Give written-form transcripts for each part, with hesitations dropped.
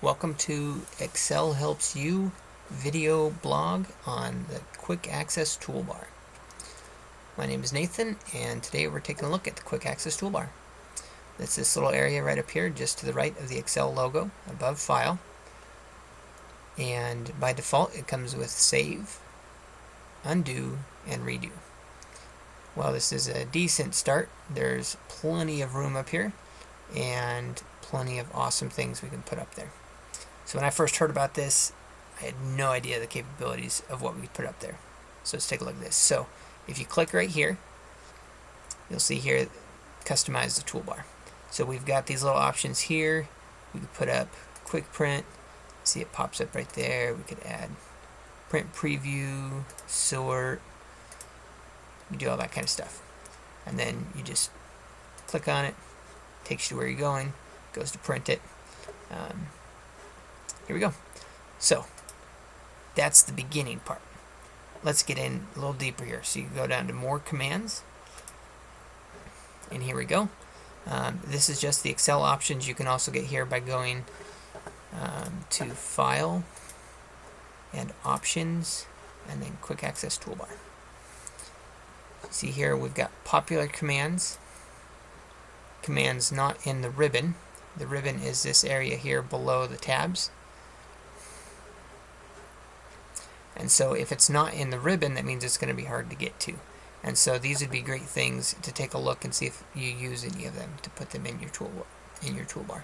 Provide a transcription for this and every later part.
Welcome to Excel Helps You video blog on the Quick Access Toolbar. My name is Nathan, and today we're taking a look at the Quick Access Toolbar. It's this little area right up here just to the right of the Excel logo above File. And by default it comes with Save, Undo, and Redo. Well, this is a decent start. There's plenty of room up here and plenty of awesome things we can put up there. So when I first heard about this, I had no idea the capabilities of what we could put up there. So let's take a look at this. So if you click right here, you'll see here, customize the toolbar. So we've got these little options here. We could put up quick print. See, it pops up right there. We could add print preview, sort. You do all that kind of stuff. And then you just click on it, takes you to where you're going, goes to print it. Here we go. So that's the beginning part. Let's get in a little deeper here. So you go down to more commands, and here we go. This is just the Excel options. You can also get here by going to File and Options, and then Quick Access Toolbar. See here we've got popular commands, commands not in the ribbon. The ribbon is this area here below the tabs. And so if it's not in the ribbon, that means it's going to be hard to get to. And so these would be great things to take a look and see if you use any of them, to put them in your toolbar.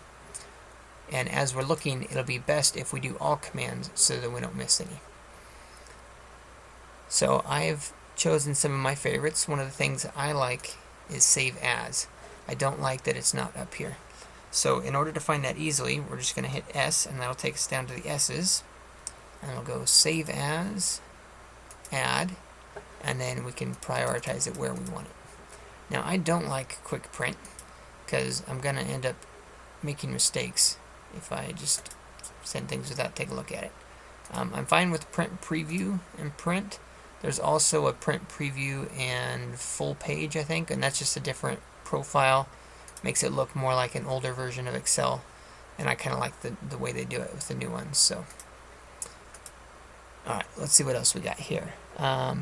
And as we're looking, it'll be best if we do all commands so that we don't miss any. So I've chosen some of my favorites. One of the things I like is Save As. I don't like that it's not up here. So in order to find that easily, we're just going to hit S, and that'll take us down to the S's. And we'll go Save As, Add, and then we can prioritize it where we want it. Now I don't like quick print because I'm going to end up making mistakes if I just send things without taking a look at it. I'm fine with print preview and print. There's also a print preview and full page, I think, and that's just a different profile. Makes it look more like an older version of Excel, and I kind of like the way they do it with the new ones. So alright, let's see what else we got here.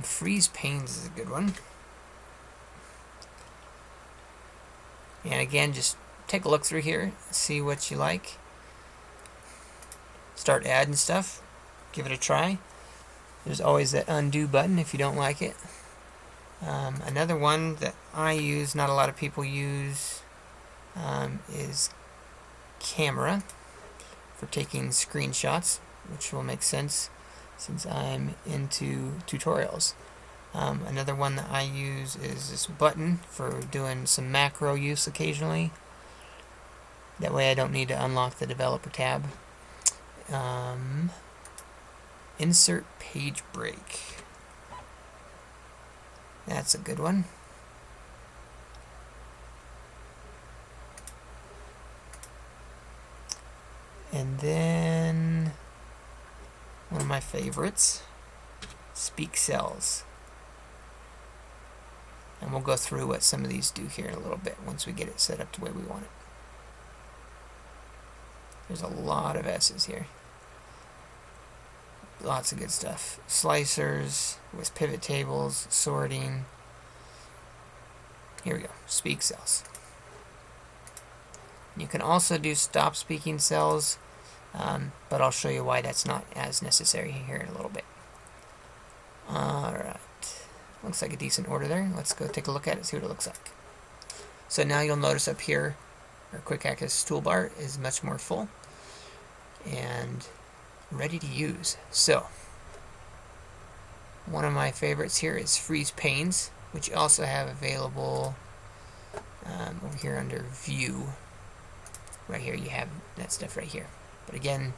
Freeze panes is a good one. And again, just take a look through here, see what you like. Start adding stuff. Give it a try. There's always that undo button if you don't like it. Another one that I use, not a lot of people use, is camera for taking screenshots, which will make sense since I'm into tutorials. Another one that I use is this button for doing some macro use occasionally. That way I don't need to unlock the developer tab. Insert page break. That's a good one. And then one of my favorites, Speak Cells. And we'll go through what some of these do here in a little bit once we get it set up the way we want it. There's a lot of S's here. Lots of good stuff. Slicers with pivot tables, sorting. Here we go. Speak cells. You can also do stop speaking cells, but I'll show you why that's not as necessary here in a little bit. Alright. Looks like a decent order there. Let's go take a look at it, see what it looks like. So now you'll notice up here our Quick Access Toolbar is much more full and ready to use. So one of my favorites here is Freeze Panes, which you also have available over here under View. Right here you have that stuff right here. But again,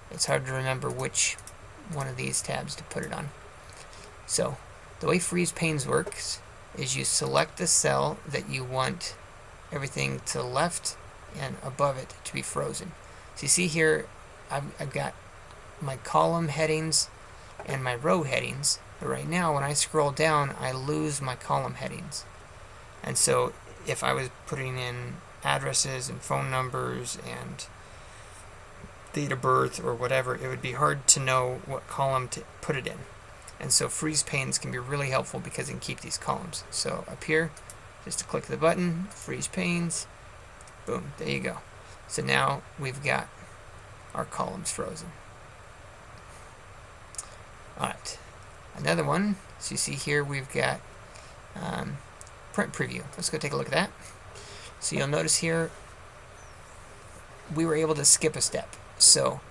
it's hard to remember which one of these tabs to put it on. So the way Freeze Panes works is you select the cell that you want everything to the left and above it to be frozen. So you see here I've got my column headings and my row headings, but right now when I scroll down I lose my column headings. And so if I was putting in addresses and phone numbers and date of birth or whatever, it would be hard to know what column to put it in. And so freeze panes can be really helpful because it can keep these columns. So up here, just to click the button, freeze panes, boom, there you go. So now we've got our columns frozen. Alright, another one, so you see here we've got print preview. Let's go take a look at that. So you'll notice here we were able to skip a step. So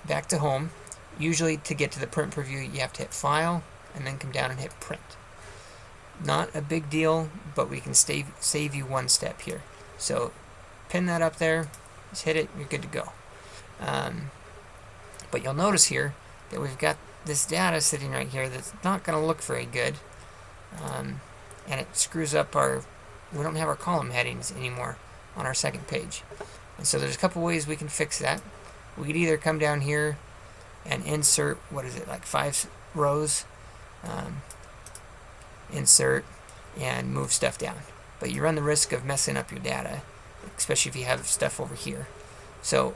back to home, usually to get to the print preview you have to hit file and then come down and hit print. Not a big deal, but we can save you one step here. So pin that up there, just hit it, you're good to go. But you'll notice here that we've got this data sitting right here that's not going to look very good, and it screws up we don't have our column headings anymore on our second page. And so there's a couple ways we can fix that. We could either come down here and insert, what is it, like 5 rows, insert, and move stuff down. But you run the risk of messing up your data, especially if you have stuff over here. So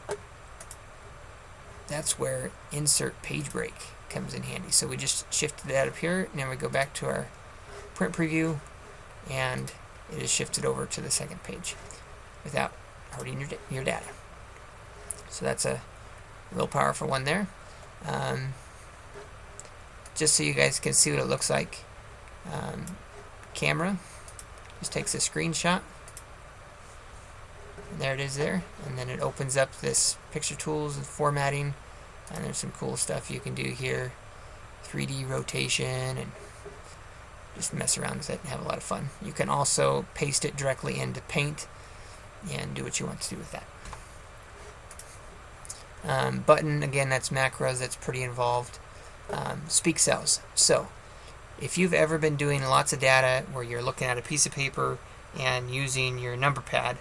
that's where insert page break comes in handy. So we just shifted that up here, and then we go back to our print preview, and it is shifted over to the second page without hurting your data. So that's a real powerful one there. Just so you guys can see what it looks like, camera just takes a screenshot, and there it is there, and then it opens up this picture tools and formatting, and there's some cool stuff you can do here, 3D rotation, and just mess around with it and have a lot of fun. You can also paste it directly into Paint and do what you want to do with that. Button, again, that's macros, that's pretty involved. Speak cells. So if you've ever been doing lots of data where you're looking at a piece of paper and using your number pad,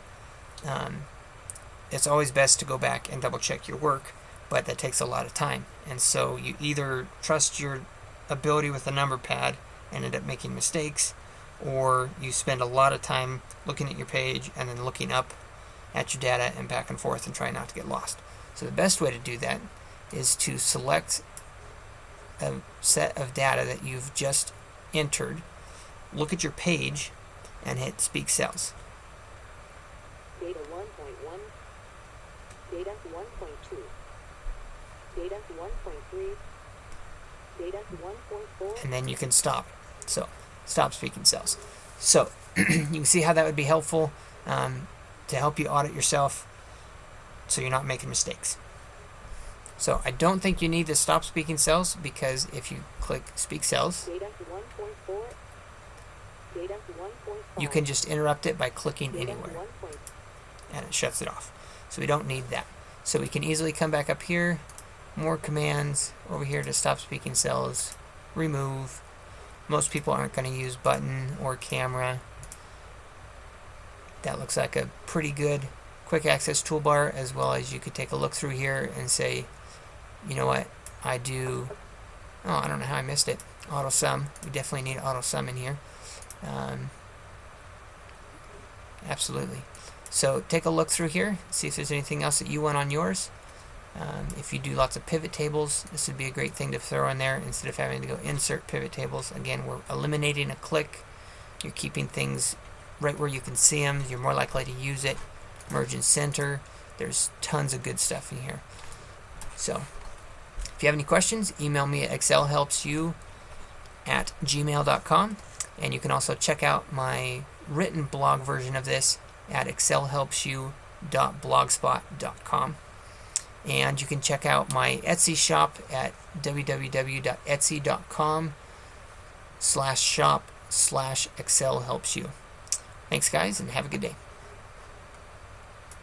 it's always best to go back and double check your work, but that takes a lot of time. And so you either trust your ability with the number pad and end up making mistakes, or you spend a lot of time looking at your page and then looking up at your data and back and forth and trying not to get lost. So the best way to do that is to select a set of data that you've just entered, look at your page, and hit Speak Cells. Data 1.1, data 1.2, data 1.3, data 1.4. And then you can stop. So, stop speaking cells. So, you can see how that would be helpful to help you audit yourself so you're not making mistakes. So, I don't think you need to stop speaking cells, because if you click Speak Cells, data 1.4, data 1.5, you can just interrupt it by clicking data anywhere, 1.6, and it shuts it off. So we don't need that. So we can easily come back up here, more commands, over here to stop speaking cells, remove. Most people aren't going to use button or camera. That looks like a pretty good quick access toolbar, as well as you could take a look through here and say, you know what, I don't know how I missed it. Auto sum. We definitely need auto sum in here. Absolutely. So take a look through here, see if there's anything else that you want on yours. If you do lots of pivot tables, this would be a great thing to throw in there instead of having to go insert pivot tables. Again, we're eliminating a click. You're keeping things right where you can see them. You're more likely to use it. Merge and center. There's tons of good stuff in here. So if you have any questions, email me at excelhelpsyou@gmail.com, and you can also check out my written blog version of this at excelhelpsyou.blogspot.com. And you can check out my Etsy shop at www.etsy.com/shop/excelhelpsyou. Thanks, guys, and have a good day.